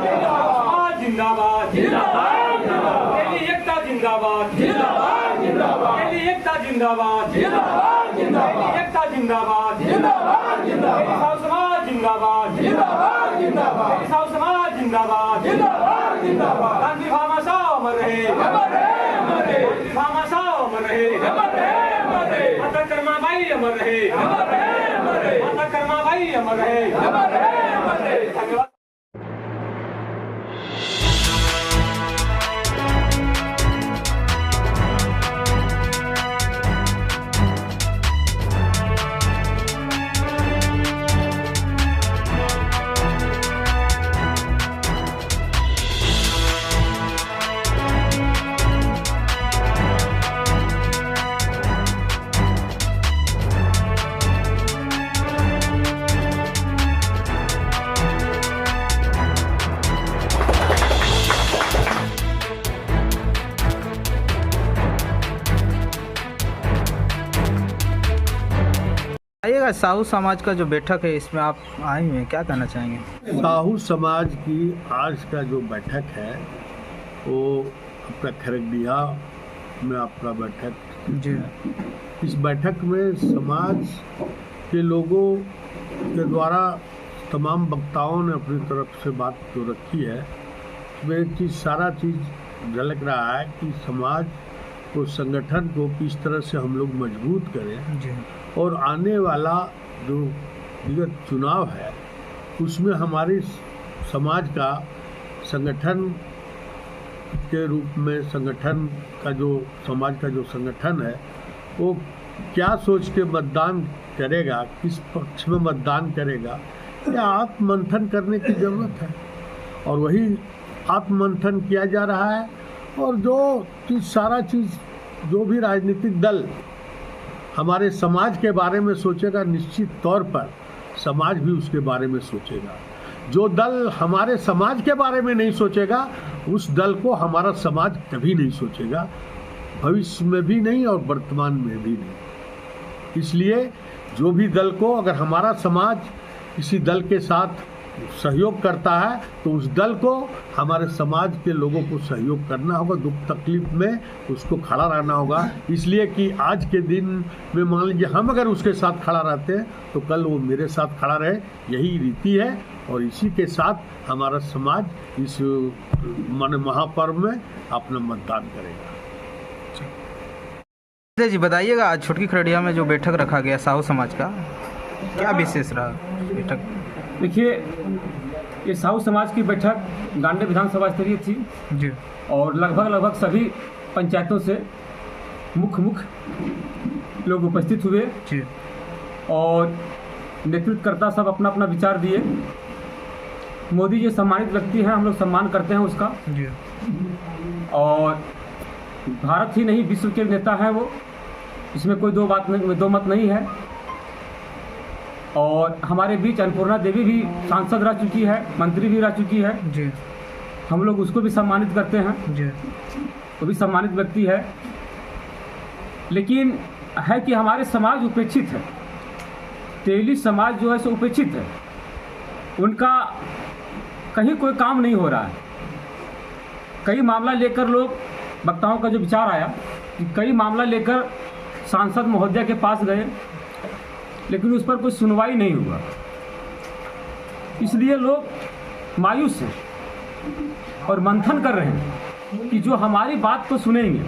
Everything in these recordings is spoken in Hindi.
जिंदाबाद तेली एकता जिंदाबाद तेली एकता जिंदाबाद तेली एकता जिंदाबाद समाज जिंदाबाद समाज जिंदाबाद गांधी भामाशाह अमर रहे गांधी भामाशाह अमर रहे माता कर्माबाई अमर रहे माता कर्माबाई अमर रहे धन्यवाद। आइएगा, साहू समाज का जो बैठक है इसमें आप आए हुए हैं, क्या कहना चाहेंगे? साहू समाज की आज का जो बैठक है वो अपना खरगडिया में अपना बैठक जी। इस बैठक में समाज के लोगों के द्वारा तमाम वक्ताओं ने अपनी तरफ से बात जो रखी है उसमें चीज़ सारा चीज़ झलक रहा है कि समाज को संगठन को किस तरह से हम लोग मजबूत करें जी। और आने वाला जो विगत चुनाव है उसमें हमारे समाज का संगठन के रूप में संगठन का जो समाज का जो संगठन है वो क्या सोच के मतदान करेगा, किस पक्ष में मतदान करेगा, यह आत्ममंथन करने की ज़रूरत है और वही आत्ममंथन किया जा रहा है। और जो चीज़ सारा चीज़ जो भी राजनीतिक दल हमारे समाज के बारे में सोचेगा निश्चित तौर पर समाज भी उसके बारे में सोचेगा। जो दल हमारे समाज के बारे में नहीं सोचेगा उस दल को हमारा समाज कभी नहीं सोचेगा, भविष्य में भी नहीं और वर्तमान में भी नहीं। इसलिए जो भी दल को अगर हमारा समाज किसी दल के साथ सहयोग करता है तो उस दल को हमारे समाज के लोगों को सहयोग करना होगा, दुख तकलीफ में उसको खड़ा रहना होगा। इसलिए कि आज के दिन में मान लीजिए हम अगर उसके साथ खड़ा रहते हैं तो कल वो मेरे साथ खड़ा रहे, यही रीति है। और इसी के साथ हमारा समाज इस माने महापर्व में अपना मतदान करेगा। जी बताइएगा, आज छोटकी खरडिया में जो बैठक रखा गया साहू समाज का, क्या विशेष रहा बैठक? देखिए, ये साहू समाज की बैठक गांधी विधानसभा स्तरीय थी जी। और लगभग सभी पंचायतों से मुख्य लोग उपस्थित हुए जी। और नेतृत्वकर्ता सब अपना अपना विचार दिए। मोदी जी सम्मानित व्यक्ति हैं, हम लोग सम्मान करते हैं उसका जी। और भारत ही नहीं विश्व के नेता हैं वो, इसमें कोई दो मत नहीं है। और हमारे बीच अन्नपूर्णा देवी भी सांसद रह चुकी है, मंत्री भी रह चुकी है जी। हम लोग उसको भी सम्मानित करते हैं जी। वो भी सम्मानित व्यक्ति है। लेकिन है कि हमारे समाज उपेक्षित है, तेली समाज जो है सो उपेक्षित है, उनका कहीं कोई काम नहीं हो रहा है। कई मामला लेकर लोग वक्ताओं का जो विचार आया कि कई मामला लेकर सांसद महोदय के पास गए लेकिन उस पर कोई सुनवाई नहीं हुआ, इसलिए लोग मायूस हैं और मंथन कर रहे हैं कि जो हमारी बात को सुनेंगे,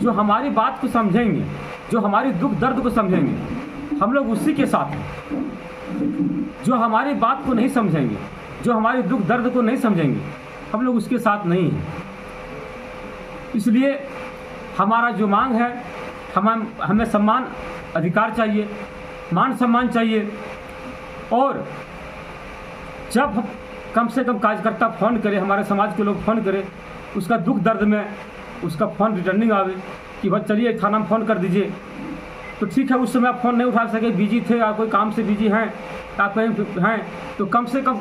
जो हमारी बात को समझेंगे, जो हमारी दुख दर्द को समझेंगे, हम लोग उसी के साथ हैं। जो हमारी बात को नहीं समझेंगे, जो हमारी दुख दर्द को नहीं समझेंगे, हम लोग उसके साथ नहीं हैं। इसलिए हमारा जो मांग है, हमें सम्मान अधिकार चाहिए, मान सम्मान चाहिए। और जब कम से कम कार्यकर्ता फ़ोन करे, हमारे समाज के लोग फ़ोन करें, उसका दुख दर्द में उसका फ़ोन रिटर्निंग आवे कि भाई चलिए थाना में फ़ोन कर दीजिए, तो ठीक है। उस समय आप फ़ोन नहीं उठा सके, बिजी थे या कोई काम से बिजी हैं, आप कहीं हैं, तो कम से कम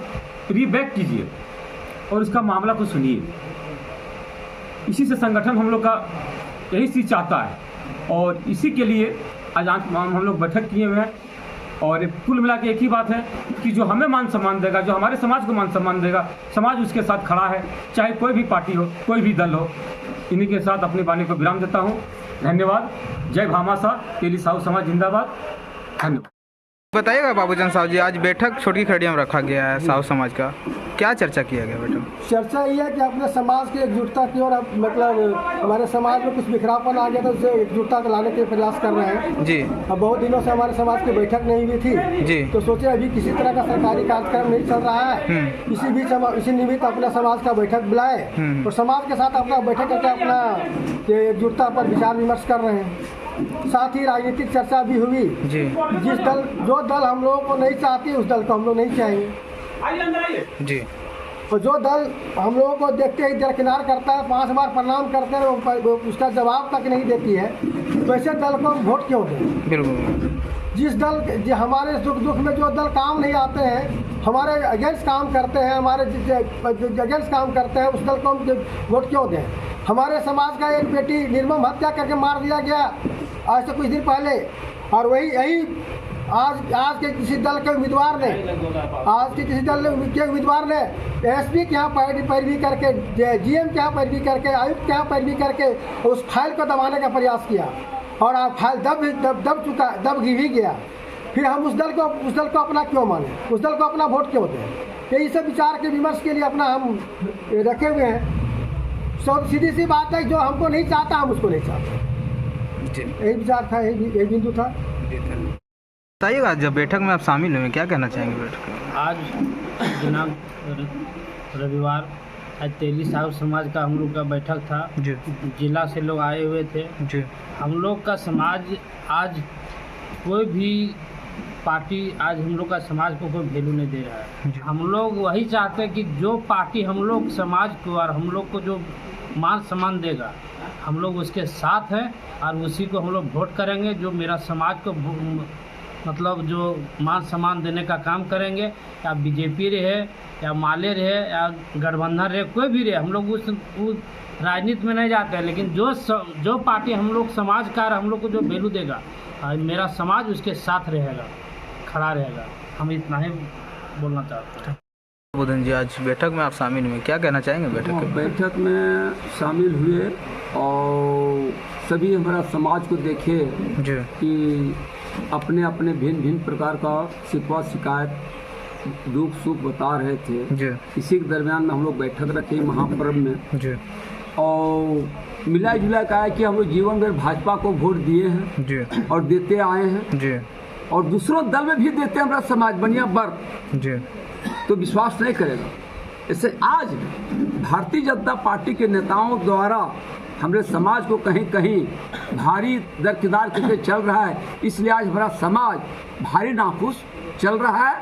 रीबैक कीजिए और उसका मामला को सुनिए। इसी से संगठन हम लोग का यही चीज़ चाहता है और इसी के लिए आज हम लोग बैठक किए हुए हैं और कुल मिला के एक ही बात है कि जो हमें मान सम्मान देगा, जो हमारे समाज को मान सम्मान देगा, समाज उसके साथ खड़ा है, चाहे कोई भी पार्टी हो, कोई भी दल हो। इन्हीं के साथ अपनी वाणी को विराम देता हूँ। धन्यवाद। जय भामाशाह, तेली साहू समाज जिंदाबाद। धन्यवाद। बताइएगा बाबूजान साहब जी, आज बैठक छोटी खरड़िया में रखा गया है साहू समाज का, क्या चर्चा किया गया बैठक? चर्चा ये है कि अपने समाज की एकजुटता की और मतलब हमारे समाज में कुछ बिखरापन आ गया था, उसे एकजुटता लाने के प्रयास कर रहे हैं जी। अब बहुत दिनों से हमारे समाज की बैठक नहीं हुई थी जी। तो सोचे अभी किसी तरह का सरकारी कार्यक्रम नहीं चल रहा है, इसी बीच हम इसी निमित्त अपने समाज का बैठक बुलाए और समाज के साथ अपना बैठक करके अपना एकजुटता पर विचार विमर्श कर रहे हैं। साथ ही राजनीतिक चर्चा भी हुई जी। जो दल हम लोगों को नहीं चाहती उस दल को हम लोग नहीं चाहेंगे आइए अंदर आइए जी। और जो दल हम लोगों को देखते ही दरकिनार करता है, 5 बार प्रणाम करते हैं, उसका जवाब तक नहीं देती है, तो ऐसे दल को हम वोट क्यों दें? बिल्कुल। जिस दल हमारे सुख दुख में जो दल काम नहीं आते हैं, हमारे अगेंस्ट काम करते हैं, हमारे अगेंस्ट काम करते हैं, उस दल को हम वोट क्यों दें? हमारे समाज का एक बेटी निर्मम हत्या करके मार दिया गया आज से कुछ दिन पहले, और यही आज के किसी दल के उम्मीदवार ने एसपी के यहाँ पैरवी करके, जीएम के यहाँ पैरवी करके, आयुक्त के यहाँ पैरवी करके उस फाइल को दबाने का प्रयास किया और आप फाइल दब भी गया। फिर हम उस दल को अपना क्यों माने, उस दल को अपना वोट क्यों दें? यही सब विचार के विमर्श के लिए अपना हम रखे हुए हैं। सब सीधी सी बात है, जो हमको नहीं चाहता हम उसको नहीं चाहते। यही विचार था, यही बिंदु था। बताइएगा, जब बैठक में आप शामिल हुए, क्या कहना चाहेंगे बैठक में? आज दिनांक रविवार, आज तेली साहू समाज का हम लोग का बैठक था जी। जिला से लोग आए हुए थे जी। हम लोग का समाज आज कोई भी पार्टी आज हम लोग का समाज को कोई वैल्यू नहीं दे रहा है। हम लोग वही चाहते हैं कि जो पार्टी हम लोग समाज को और हम लोग को जो मान सम्मान देगा हम लोग उसके साथ हैं और उसी को हम लोग वोट करेंगे। जो मेरा समाज को मतलब जो मान सम्मान देने का काम करेंगे, या बीजेपी रहे या माले रहे या गठबंधन रहे, कोई भी रहे, हम लोग उस राजनीति में नहीं जाते हैं, लेकिन जो पार्टी हम लोग समाज का हम लोग को जो वैल्यू देगा मेरा समाज उसके साथ रहेगा, खड़ा रहेगा। हम इतना ही बोलना चाहते हैं। बुधन जी, आज बैठक में आप शामिल हुए, क्या कहना चाहेंगे बैठक के? बैठक में शामिल हुए और सभी हमारा समाज को देखे जी। कि अपने अपने भिन्न भिन्न प्रकार का शिकवा शिकायत दुख सुख बता रहे थे जी। इसी के दरमियान में हम लोग बैठक रखे महापर्व में जी। और मिला जुला का है कि हम लोग जीवन में भाजपा को वोट दिए हैं जी। और देते आए हैं जी। और दूसरों दल में भी देते हैं हमारा समाज बनिया वर्ग जी। तो विश्वास नहीं करेगा। इससे आज भारतीय जनता पार्टी के नेताओं द्वारा हमारे समाज को कहीं कहीं भारी दरकिनार करके चल रहा है, इसलिए आज हमारा समाज भारी नाखुश चल रहा है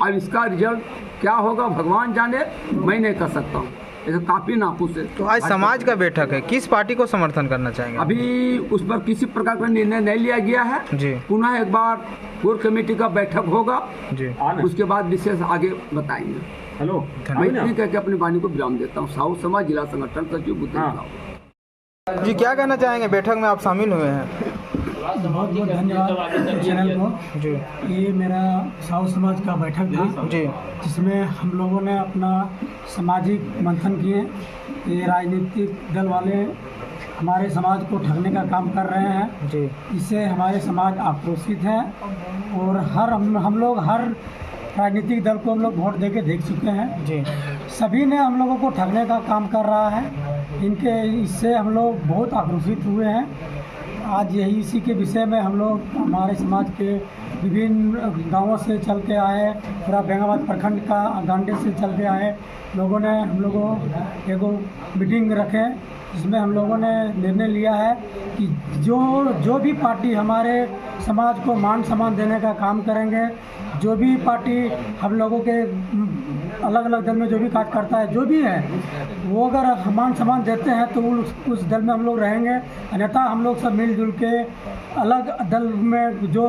और इसका रिजल्ट क्या होगा भगवान जाने, मैं नहीं कर सकता हूँ। ऐसे काफ़ी नाखुश है। तो आज समाज का बैठक है, किस पार्टी को समर्थन करना चाहेंगे? अभी उस पर किसी प्रकार का निर्णय नहीं लिया गया है जी। पुनः एक बार कोर कमेटी का बैठक होगा जी। उसके बाद विशेष आगे बताएंगे। हेलो, मैं इतनी कह के अपनी वाणी को विराम देता हूँ। साहू समाज जिला संगठन सचिव बुद्धन साहू। जी, क्या कहना चाहेंगे, बैठक में आप शामिल हुए हैं? बहुत बहुत धन्यवाद चैनल को। जी। ये मेरा साहू समाज का बैठक था जी। जिसमें हम लोगों ने अपना सामाजिक मंथन किए। ये राजनीतिक दल वाले हमारे समाज को ठगने का काम कर रहे हैं जी। इससे हमारे समाज आक्रोशित है और हम लोग हर राजनीतिक दल को हम लोग वोट देके देख चुके हैं जी। सभी ने हम लोगों को ठगने का काम कर रहा है। इससे हम लोग बहुत आक्रोशित हुए हैं। आज यही इसी के विषय में हम लोग हमारे समाज के विभिन्न गांवों से चल के आए, पूरा बेंगाबाद प्रखंड का गांडे से चल के आए लोगों ने हम लोगों एगो मीटिंग रखे जिसमें हम लोगों ने निर्णय लिया है कि जो भी पार्टी हमारे समाज को मान सम्मान देने का काम करेंगे, जो भी पार्टी हम लोगों के अलग अलग दल में जो भी कार्य करता है, जो भी है वो अगर मान सम्मान देते हैं तो उस दल में हम लोग रहेंगे। अन्यथा हम लोग सब मिलजुल के अलग दल में जो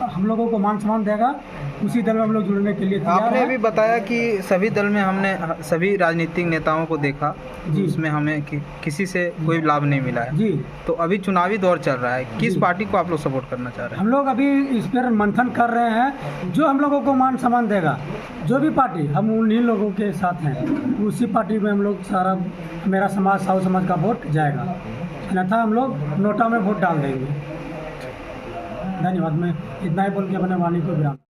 हम लोगों को मान सम्मान देगा उसी दल में हम लोग जुड़ने के लिए तैयार आपने हैं। अभी बताया कि सभी दल में हमने सभी राजनीतिक नेताओं को देखा जी। उसमें हमें किसी से कोई लाभ नहीं मिला है। जी, तो अभी चुनावी दौर चल रहा है, किस जी। पार्टी को आप लोग सपोर्ट करना चाह रहे हैं? हम लोग अभी इस पर मंथन कर रहे हैं। जो हम लोगों को मान सम्मान देगा, जो भी पार्टी, हम उन्हीं लोगों के साथ हैं, उसी पार्टी में हम लोग सारा मेरा समाज, साहू समाज का वोट जाएगा, अन्यथा हम लोग नोटा में वोट डाल देंगे। धन्यवाद। मैं इतना ही बोल के अपने वाणी को विराम।